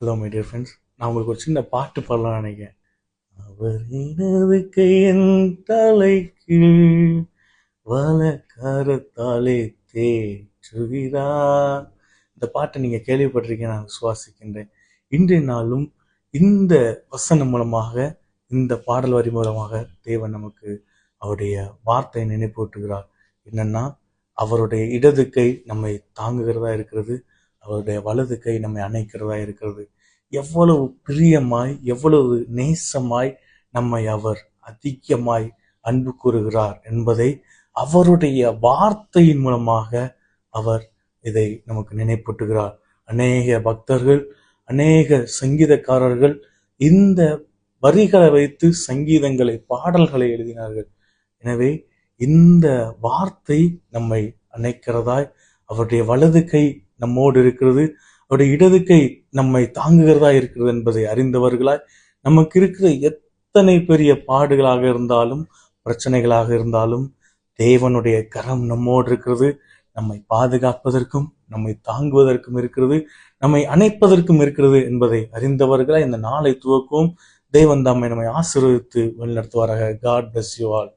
Hello my dear friends. நான் உங்களுக்கு ஒரு சின்ன பாட்டு பாடலாம்னு நினைக்கிறேன். அவர் எனது கையின் தலைக்கு வலக்கரத்தாலே தேற்றுகிறார். இந்த பாட்டை நீங்க கேள்விப்பட்டிருக்கீங்க, நான் விசுவாசிக்கின்றேன். இன்றைய நாளும் இந்த வசனம் மூலமாக, இந்த பாடல் வரி மூலமாக தேவன் நமக்கு அவருடைய வார்த்தை நினைப்பூட்டுகிறார். என்னன்னா, அவருடைய இடது கை நம்மை தாங்குகிறதா இருக்கிறது, அவருடைய வலது கை நம்மை அணைக்கிறதா இருக்கிறது. எவ்வளவு பிரியமாய், எவ்வளவு நேசமாய் நம்மை அவர் அதிகமாய் அன்பு கூறுகிறார் என்பதை அவருடைய வார்த்தையின் மூலமாக அவர் இதை நமக்கு நினைப்பூட்டுகிறார். அநேக பக்தர்கள், அநேக சங்கீதக்காரர்கள் இந்த வரிகளை வைத்து சங்கீதங்களை, பாடல்களை எழுதினார்கள். எனவே இந்த வார்த்தை நம்மை அணைக்கிறதாய், அவருடைய வலது கை நம்மோடு இருக்கிறது, அவருடைய இடது கை நம்மை தாங்குகிறதா இருக்கிறது என்பதை அறிந்தவர்களாய், நமக்கு இருக்கிற எத்தனை பெரிய பாடுகளாக இருந்தாலும், பிரச்சனைகளாக இருந்தாலும், தேவனுடைய கரம் நம்மோடு இருக்கிறது. நம்மை பாதுகாப்பதற்கும், நம்மை தாங்குவதற்கும் இருக்கிறது, நம்மை அணைப்பதற்கும் இருக்கிறது என்பதை அறிந்தவர்களாய் இந்த நாளை துவக்கும். தேவன் தாமே நம்மை ஆசீர்வதித்து வழிநடத்துவாராக. God bless you all.